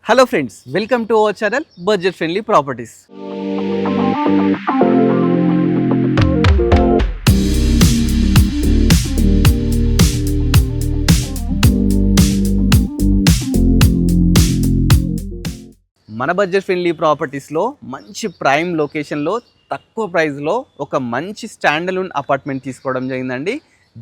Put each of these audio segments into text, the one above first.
Hello friends, welcome to our channel budget friendly properties. మన budget friendly ప్రాపర్టీస్లో మంచి prime లొకేషన్లో తక్కువ ప్రైస్లో ఒక మంచి స్టాండర్లోన్ అపార్ట్మెంట్ తీసుకోవడం జరిగిందండి.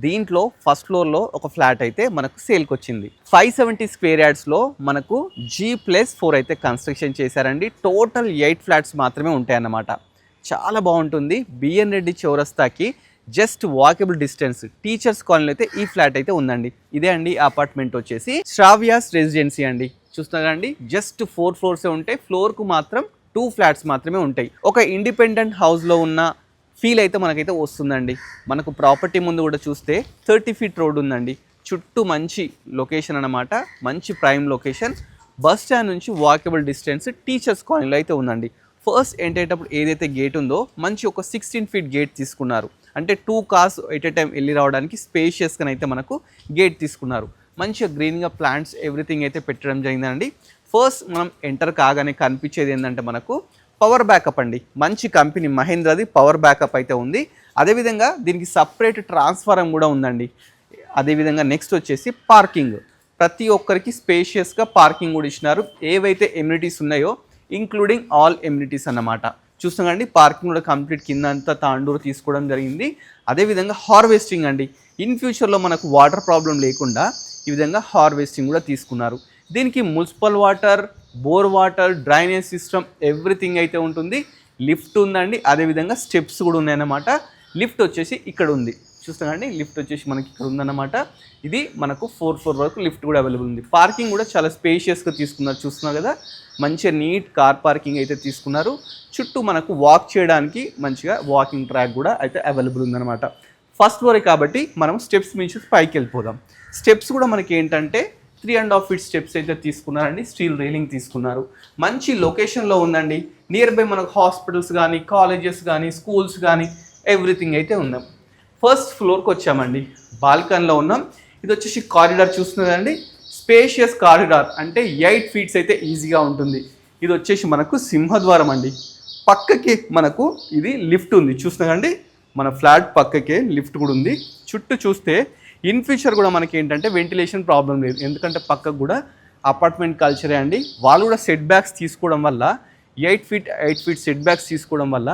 దీంట్లో ఫస్ట్ ఫ్లోర్లో ఒక ఫ్లాట్ అయితే మనకు సేల్కి వచ్చింది. 570 స్క్వేర్ యార్డ్స్లో మనకు G+4 అయితే కన్స్ట్రక్షన్ చేశారండి. టోటల్ 8 ఫ్లాట్స్ మాత్రమే ఉంటాయన్నమాట. చాలా బాగుంటుంది. బిఎన్ రెడ్డి చౌరస్తాకి just walkable distance teachers colony అయితే ఈ ఫ్లాట్ అయితే ఉందండి. ఇదే అండి అపార్ట్మెంట్ వచ్చేసి శ్రావ్యాస్ రెసిడెన్సీ అండి. చూస్తున్నారండి, జస్ట్ 4 ఫ్లోర్సే ఉంటాయి. ఫ్లోర్కు మాత్రం 2 ఫ్లాట్స్ మాత్రమే ఉంటాయి. ఒక ఇండిపెండెంట్ హౌస్లో ఉన్న ఫీల్ అయితే మనకైతే వస్తుందండి. మనకు ప్రాపర్టీ ముందు కూడా చూస్తే 30 ఫీట్ రోడ్ ఉందండి. చుట్టూ మంచి లొకేషన్ అన్నమాట, మంచి ప్రైమ్ లొకేషన్. బస్ స్టాండ్ నుంచి వాకబుల్ డిస్టెన్స్ టీచర్స్ కాలనీలో అయితే ఉందండి. ఫస్ట్ ఎంటర్ అయ్యేటప్పుడు ఏదైతే గేట్ ఉందో మంచి ఒక 16 ఫీట్ గేట్ తీసుకున్నారు. అంటే 2 కార్స్ ఎట్ ఏ టైం వెళ్ళి రావడానికి స్పేషియస్గా అయితే మనకు గేట్ తీసుకున్నారు. మంచిగా గ్రీన్గా ప్లాంట్స్ ఎవ్రీథింగ్ అయితే పెట్టడం జరిగిందండి. ఫస్ట్ మనం ఎంటర్ కాగానే కనిపించేది ఏంటంటే మనకు పవర్ బ్యాకప్ అండి. మంచి కంపెనీ మహేంద్రది పవర్ బ్యాకప్ అయితే ఉంది. అదేవిధంగా దీనికి సపరేట్ ట్రాన్స్ఫారం కూడా ఉందండి. అదేవిధంగా నెక్స్ట్ వచ్చేసి పార్కింగ్, ప్రతి ఒక్కరికి స్పేషియస్గా పార్కింగ్ కూడా ఇచ్చినారు. ఏవైతే ఎమ్యూనిటీస్ ఉన్నాయో ఇంక్లూడింగ్ ఆల్ ఎమ్యూనిటీస్ అన్నమాట. చూస్తున్నాండి, పార్కింగ్ కూడా కంప్లీట్ కింద అంతా తాండూరు తీసుకోవడం జరిగింది. అదేవిధంగా హార్వెస్టింగ్ అండి. ఇన్ ఫ్యూచర్లో మనకు వాటర్ ప్రాబ్లం లేకుండా ఈ విధంగా హార్వెస్టింగ్ కూడా తీసుకున్నారు. దీనికి municipal water, bore water, drainage system everything అయితే ఉంటుంది. లిఫ్ట్ ఉందండి. అదేవిధంగా స్టెప్స్ కూడా ఉన్నాయన్నమాట. లిఫ్ట్ వచ్చేసి ఇక్కడ ఉంది. చూస్తామండి, లిఫ్ట్ వచ్చేసి మనకి ఇక్కడ ఉందన్నమాట. ఇది మనకు 4 ఫ్లోర్ వరకు లిఫ్ట్ కూడా అవైలబుల్ ఉంది. పార్కింగ్ కూడా చాలా స్పేషియస్గా తీసుకున్నారు. చూస్తున్నారు కదా, మంచిగా నీట్ కార్ పార్కింగ్ అయితే తీసుకున్నారు. చుట్టూ మనకు వాక్ చేయడానికి మంచిగా వాకింగ్ ట్రాక్ కూడా అయితే అవైలబుల్ ఉందన్నమాట. ఫస్ట్ ఫ్లోరే కాబట్టి మనం స్టెప్స్ నుంచి పైకి వెళ్ళిపోదాం. స్టెప్స్ కూడా మనకి ఏంటంటే 3.5 ఫీట్ స్టెప్స్ అయితే తీసుకున్నారండి. స్టీల్ రైలింగ్ తీసుకున్నారు. మంచి లొకేషన్లో ఉందండి. నియర్ బై మనకు హాస్పిటల్స్ కానీ, కాలేజెస్ కానీ, స్కూల్స్ కానీ ఎవ్రీథింగ్ అయితే ఉన్నాం. ఫస్ట్ ఫ్లోర్కి వచ్చామండి. బాల్కనీలో ఉన్నాం. ఇది వచ్చేసి కారిడార్ చూస్తున్నారండి. స్పేషియస్ కారిడార్, అంటే 8 ఫీట్స్ అయితే ఈజీగా ఉంటుంది. ఇది వచ్చేసి మనకు సింహద్వారం అండి. పక్కకి మనకు ఇది లిఫ్ట్ ఉంది. చూస్తున్నారండి, మన ఫ్లాట్ పక్కకే లిఫ్ట్ కూడా ఉంది. చుట్టూ చూస్తే ఇన్ ఫ్యూచర్ కూడా మనకి ఏంటంటే వెంటిలేషన్ ప్రాబ్లం లేదు. ఎందుకంటే పక్కకు కూడా అపార్ట్మెంట్ కల్చరే అండి. వాళ్ళు కూడా సెట్ బ్యాక్స్ తీసుకోవడం వల్ల 8 ఫీట్ సెట్ బ్యాక్స్ తీసుకోవడం వల్ల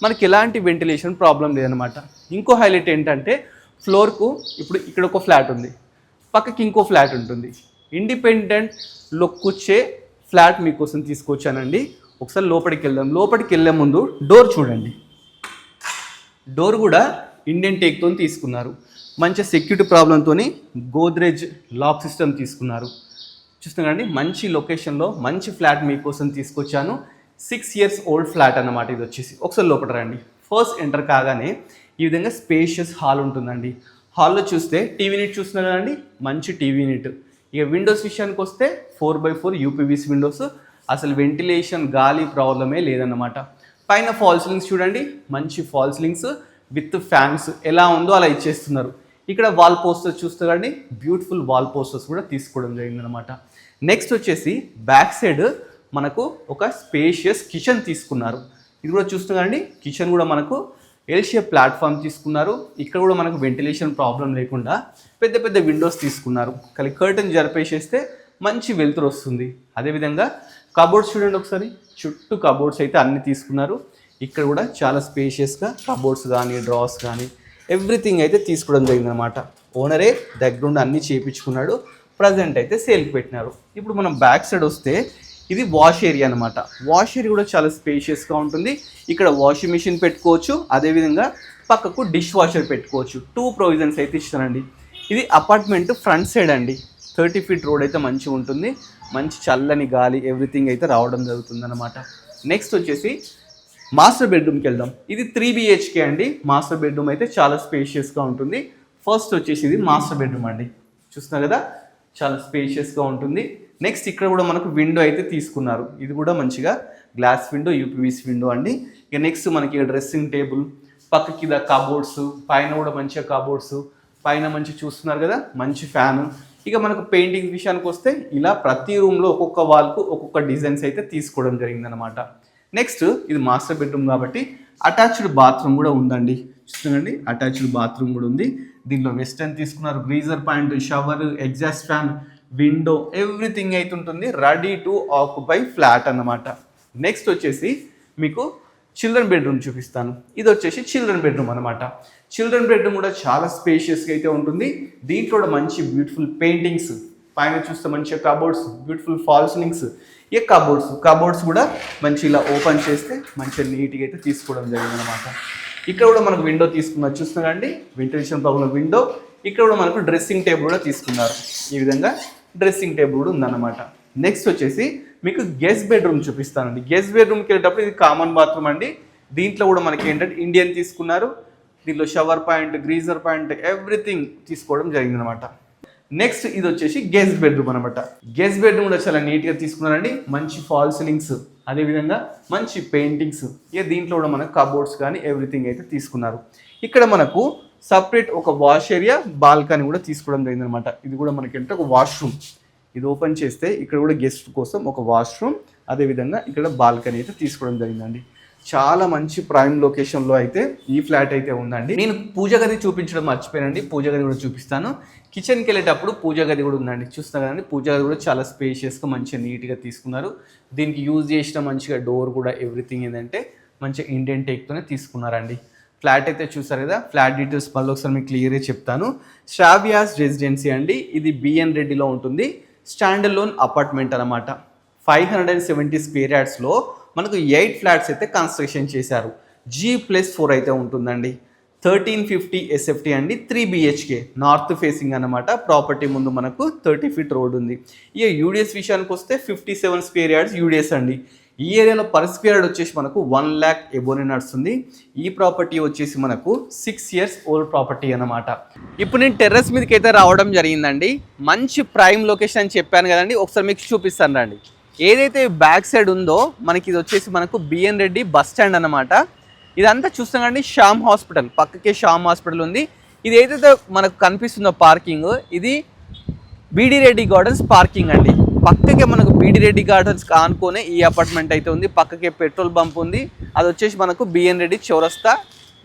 మనకి ఎలాంటి వెంటిలేషన్ ప్రాబ్లం లేదనమాట. ఇంకో హైలైట్ ఏంటంటే ఫ్లోర్కు ఇప్పుడు ఇక్కడ ఒక ఫ్లాట్ ఉంది, పక్కకి ఇంకో ఫ్లాట్ ఉంటుంది. ఇండిపెండెంట్ లుక్ వచ్చే ఫ్లాట్ మీకోసం తీసుకొచ్చానండి. ఒకసారి లోపలికి వెళ్దాం. లోపలికి వెళ్ళే ముందు డోర్ చూడండి. డోర్ కూడా ఇండియన్ టేక్తో తీసుకున్నారు. మంచి సెక్యూరిటీ ప్రాబ్లంతో గోద్రేజ్ లాక్ సిస్టమ్ తీసుకున్నారు. చూస్తున్నారండి, మంచి లొకేషన్లో మంచి ఫ్లాట్ మీకోసం తీసుకొచ్చాను. 6 ఇయర్స్ ఓల్డ్ ఫ్లాట్ అన్నమాట. ఇది వచ్చేసి ఒకసారి లోపల రండి. ఫస్ట్ ఎంటర్ కాగానే ఈ విధంగా స్పేషియస్ హాల్ ఉంటుందండి. హాల్లో చూస్తే టీవీ యూనిట్ చూస్తున్నారు కదండి, మంచి టీవీ యూనిట్. ఇక విండోస్ విషయానికి వస్తే 4x4 యూపీవీసీ విండోస్. అసలు వెంటిలేషన్ గాలి ప్రాబ్లమే లేదన్నమాట. పైన ఫాల్ సీలింగ్స్ చూడండి, మంచి ఫాల్ సీలింగ్స్ విత్ ఫ్యాన్స్ ఎలా ఉందో అలా ఇచ్చేస్తున్నారు. ఇక్కడ వాల్ పోస్టర్స్ చూస్తారండి, బ్యూటిఫుల్ వాల్ పోస్టర్స్ కూడా తీసుకోవడం జరిగిందనమాట. నెక్స్ట్ వచ్చేసి బ్యాక్ సైడ్ మనకు ఒక స్పేషియస్ కిచెన్ తీసుకున్నారు. ఇది కూడా చూస్తున్నారండి, కిచెన్ కూడా మనకు ఎల్ షేప్ ప్లాట్ఫామ్ తీసుకున్నారు. ఇక్కడ కూడా మనకు వెంటిలేషన్ ప్రాబ్లం లేకుండా పెద్ద పెద్ద విండోస్ తీసుకున్నారు. కర్టన్ జరిపేసేస్తే మంచి వెలుతురు వస్తుంది. అదేవిధంగా కబోర్డ్స్ చూడండి ఒకసారి, చుట్టూ కబోర్డ్స్ అయితే అన్ని తీసుకున్నారు. ఇక్కడ కూడా చాలా స్పేషియస్గా కబోర్డ్స్ కానీ, డ్రాస్ కానీ ఎవ్రీథింగ్ అయితే తీసుకోవడం జరిగిందనమాట. ఓనరే దగ్గరుండి అన్నీ చేయించుకున్నాడు. ప్రజెంట్ అయితే సేల్కి పెట్టినారు. ఇప్పుడు మనం బ్యాక్ సైడ్ వస్తే ఇది వాష్ ఏరియా అనమాట. వాష్ ఏరియా కూడా చాలా స్పేషియస్గా ఉంటుంది. ఇక్కడ వాషింగ్ మిషన్ పెట్టుకోవచ్చు. అదేవిధంగా పక్కకు డిష్ వాషర్ పెట్టుకోవచ్చు. 2 ప్రొవిజన్స్ అయితే ఇస్తానండి. ఇది అపార్ట్మెంట్ ఫ్రంట్ సైడ్ అండి. 30 ఫీట్ రోడ్ అయితే మంచిగా ఉంటుంది. మంచి చల్లని గాలి ఎవ్రీథింగ్ అయితే రావడం జరుగుతుంది అనమాట. నెక్స్ట్ వచ్చేసి మాస్టర్ బెడ్రూమ్కి వెళ్దాం. ఇది 3 BHK అండి. మాస్టర్ బెడ్రూమ్ అయితే చాలా స్పేషియస్గా ఉంటుంది. ఫస్ట్ వచ్చేసి ఇది మాస్టర్ బెడ్రూమ్ అండి. చూస్తున్నారు కదా, చాలా స్పేషియస్గా ఉంటుంది. నెక్స్ట్ ఇక్కడ కూడా మనకు విండో అయితే తీసుకున్నారు. ఇది కూడా మంచిగా గ్లాస్ విండో, యూపీవీసీ విండో అండి. ఇక నెక్స్ట్ మనకి డ్రెస్సింగ్ టేబుల్, పక్కకి కబోర్డ్స్, పైన కూడా మంచిగా కబోర్డ్స్, పైన మంచి చూస్తున్నారు కదా, మంచి ఫ్యాను. ఇక మనకు పెయింటింగ్ విషయానికి వస్తే ఇలా ప్రతి రూమ్లో ఒక్కొక్క వాల్కు ఒక్కొక్క డిజైన్స్ అయితే తీసుకోవడం జరిగిందనమాట. నెక్స్ట్ ఇది మాస్టర్ బెడ్రూమ్ కాబట్టి అటాచ్డ్ బాత్రూమ్ కూడా ఉందండి. చూడండి అటాచ్డ్ బాత్రూమ్ కూడా ఉంది. దీనిలో వెస్టర్న్ తీసుకున్నారు, greaser point, shower, exhaust fan, window everything అయితే ఉంటుంది. రెడీ టు ఆక్యుపై ఫ్లాట్ అన్నమాట. నెక్స్ట్ వచ్చేసి మీకు చిల్డ్రన్ బెడ్రూమ్ చూపిస్తాను. ఇది వచ్చేసి చిల్డ్రన్ బెడ్రూమ్ అనమాట. చిల్డ్రన్ బెడ్రూమ్ కూడా చాలా స్పేషియస్గా అయితే ఉంటుంది. దీంట్లో కూడా మంచి బ్యూటిఫుల్ పెయింటింగ్స్, పైన చూస్తే మంచిగా కబోర్డ్స్, బ్యూటిఫుల్ ఫాల్ సీలింగ్స్. ఈ కబోర్డ్స్ కూడా మంచి ఇలా ఓపెన్ చేస్తే మంచిగా నీట్గా అయితే తీసుకోవడం జరిగింది అనమాట. ఇక్కడ కూడా మనకు విండో తీసుకున్నారు, చూస్తున్నారండి వెంటిలేషన్ ప్రాబ్లం విండో. ఇక్కడ కూడా మనకు డ్రెస్సింగ్ టేబుల్ కూడా తీసుకున్నారు. ఈ విధంగా డ్రెస్సింగ్ టేబుల్ కూడా ఉందన్నమాట. నెక్స్ట్ వచ్చేసి మీకు గెస్ట్ బెడ్రూమ్ చూపిస్తానండి. గెస్ట్ బెడ్రూమ్కి వెళ్ళేటప్పుడు ఇది కామన్ బాత్రూమ్ అండి. దీంట్లో కూడా మనకి ఏంటంటే ఇండియన్ తీసుకున్నారు. దీంట్లో shower point, greaser point everything తీసుకోవడం జరిగింది అనమాట. నెక్స్ట్ ఇది వచ్చేసి గెస్ట్ బెడ్రూమ్ అనమాట. గెస్ట్ బెడ్రూమ్ కూడా చాలా నీట్గా తీసుకున్నారండి. మంచి ఫాల్ సీలింగ్స్, అదేవిధంగా మంచి పెయింటింగ్స్. ఇక దీంట్లో కూడా మనకు కబోర్డ్స్ కానీ ఎవ్రీథింగ్ అయితే తీసుకున్నారు. ఇక్కడ మనకు సపరేట్ ఒక వాష్ ఏరియా, బాల్కనీ కూడా తీసుకోవడం జరిగింది అనమాట. ఇది కూడా మనకి అంటే ఒక వాష్రూమ్. ఇది ఓపెన్ చేస్తే ఇక్కడ కూడా గెస్ట్ కోసం ఒక వాష్రూమ్, అదేవిధంగా ఇక్కడ బాల్కనీ అయితే తీసుకోవడం జరిగిందండి. చాలా మంచి ప్రైమ్ లొకేషన్లో అయితే ఈ ఫ్లాట్ అయితే ఉందండి. నేను పూజ గది చూపించడం మర్చిపోయానండి, పూజ గది కూడా చూపిస్తాను. కిచెన్కి వెళ్ళేటప్పుడు పూజ గది కూడా ఉందండి. చూస్తున్నా కదండి, పూజ గది కూడా చాలా స్పేషియస్గా మంచిగా నీట్గా తీసుకున్నారు. దీనికి యూజ్ చేసిన మంచిగా డోర్ కూడా ఎవ్రీథింగ్ ఏంటంటే మంచిగా ఇండియన్ టేక్తోనే తీసుకున్నారండి. ఫ్లాట్ అయితే చూసారు కదా. ఫ్లాట్ డీటెయిల్స్ మళ్ళీ ఒకసారి మీకు క్లియర్గా చెప్తాను. శ్రావ్యాస్ రెసిడెన్సీ అండి. ఇది బిఎన్ రెడ్డిలో ఉంటుంది. స్టాండ్ అలోన్ అపార్ట్మెంట్ అనమాట. 570 స్క్వేర్ యార్డ్స్లో మనకు 8 ఫ్లాట్స్ అయితే కన్స్ట్రక్షన్ చేశారు. G+4 అయితే ఉంటుందండి. 1350 SFT అండి. 3 BHK నార్త్ ఫేసింగ్ అనమాట. ప్రాపర్టీ ముందు మనకు 30 ఫీట్ రోడ్ ఉంది. ఇక యూడిఎస్ విషయానికి వస్తే 57 స్క్వేర్ యార్డ్స్ యూడిఎస్ అండి. ఈ ఏరియాలో పర్ స్క్వేర్ యార్డ్ వచ్చేసి మనకు 1 lakh ఎబోనే నడుస్తుంది. ఈ ప్రాపర్టీ వచ్చేసి మనకు 6 years ఓల్డ్ ప్రాపర్టీ అనమాట. ఇప్పుడు నేను టెర్రస్ మీదకి అయితే రావడం జరిగిందండి. మంచి ప్రైమ్ లొకేషన్ అని చెప్పాను కదండి, ఒకసారి మీకు చూపిస్తాను రండి. ఏదైతే బ్యాక్ సైడ్ ఉందో మనకి ఇది వచ్చేసి మనకు బిఎన్ రెడ్డి బస్ స్టాండ్ అనమాట. ఇదంతా చూస్తామండి శ్యామ్ హాస్పిటల్, పక్కకే శ్యామ్ హాస్పిటల్ ఉంది. ఇది ఏదైతే మనకు కనిపిస్తుందో పార్కింగ్, ఇది బీడీ రెడ్డి గార్డెన్స్ పార్కింగ్ అండి. పక్కకే మనకు బీడీ రెడ్డి గార్డెన్స్ ఆనుకోనే ఈ అపార్ట్మెంట్ అయితే ఉంది. పక్కకే పెట్రోల్ బంప్ ఉంది. అది వచ్చేసి మనకు బిఎన్ రెడ్డి చౌరస్తా.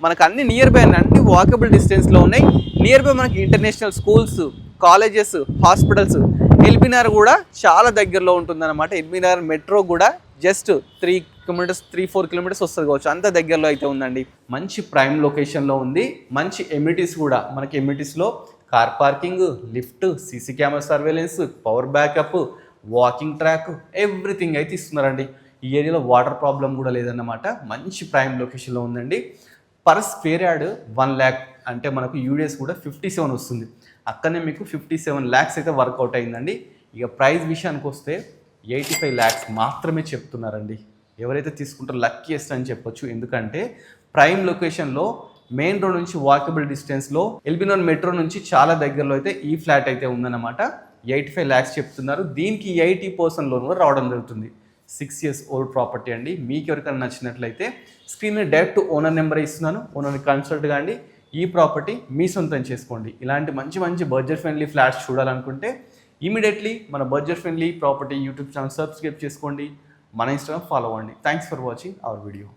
మనకు అన్ని నియర్ బై అన్ని వాకబుల్ డిస్టెన్స్లో ఉన్నాయి. నియర్ బై మనకి international schools, colleges, hospitals. LB Nagar కూడా చాలా దగ్గరలో ఉంటుందన్నమాట. ఎల్బీనగర్ మెట్రో కూడా జస్ట్ 3-4 కిలోమీటర్స్ వస్తుంది కావచ్చు, అంత దగ్గరలో అయితే ఉందండి. మంచి ప్రైమ్ లొకేషన్లో ఉంది. మంచి ఎమ్యూనిటీస్ కూడా మనకి ఎమ్యూనిటీస్లో car parking, lift, CC camera surveillance, power backup, walking track everything అయితే ఇస్తున్నారండి. ఈ ఏరియాలో వాటర్ ప్రాబ్లం కూడా లేదన్నమాట. మంచి ప్రైమ్ లొకేషన్లో ఉందండి. పర్ స్క్వేర్ యార్డ్ 1 lakh అంటే మనకు యూడిఎస్ కూడా 57 వస్తుంది. అక్కడనే మీకు 57 lakhs అయితే వర్కౌట్ అయిందండి. ఇక ప్రైస్ విషయానికి వస్తే 85 lakhs మాత్రమే చెప్తున్నారండి. ఎవరైతే తీసుకుంటారో లక్కీయెస్ట్ అని చెప్పొచ్చు. ఎందుకంటే ప్రైమ్ లొకేషన్లో మెయిన్ రోడ్ నుంచి వాకబుల్ డిస్టెన్స్లో ఎల్బీనగర్ మెట్రో నుంచి చాలా దగ్గరలో అయితే ఈ ఫ్లాట్ అయితే ఉందన్నమాట. 85 lakhs చెప్తున్నారు. దీనికి 80% లోన్ కూడా రావడం జరుగుతుంది. 6 years ఓల్డ్ ప్రాపర్టీ అండి. మీకు ఎవరికైనా నచ్చినట్లయితే స్క్రీన్ మీద డైరెక్ట్ ఓనర్ నెంబర్ ఇస్తున్నాను, ఓనర్ని కన్సల్ట్ కాండి. ఈ ప్రాపర్టీ మీ సొంతం చేసుకోండి. ఇలాంటి మంచి మంచి బడ్జెట్ ఫ్రెండ్లీ ఫ్లాట్స్ చూడాలనుకుంటే ఇమీడియట్లీ మన budget friendly property YouTube channel subscribe చేసుకోండి. మన ఇన్స్టాగ్రామ్ ఫాలో అవ్వండి. Thanks for watching our video.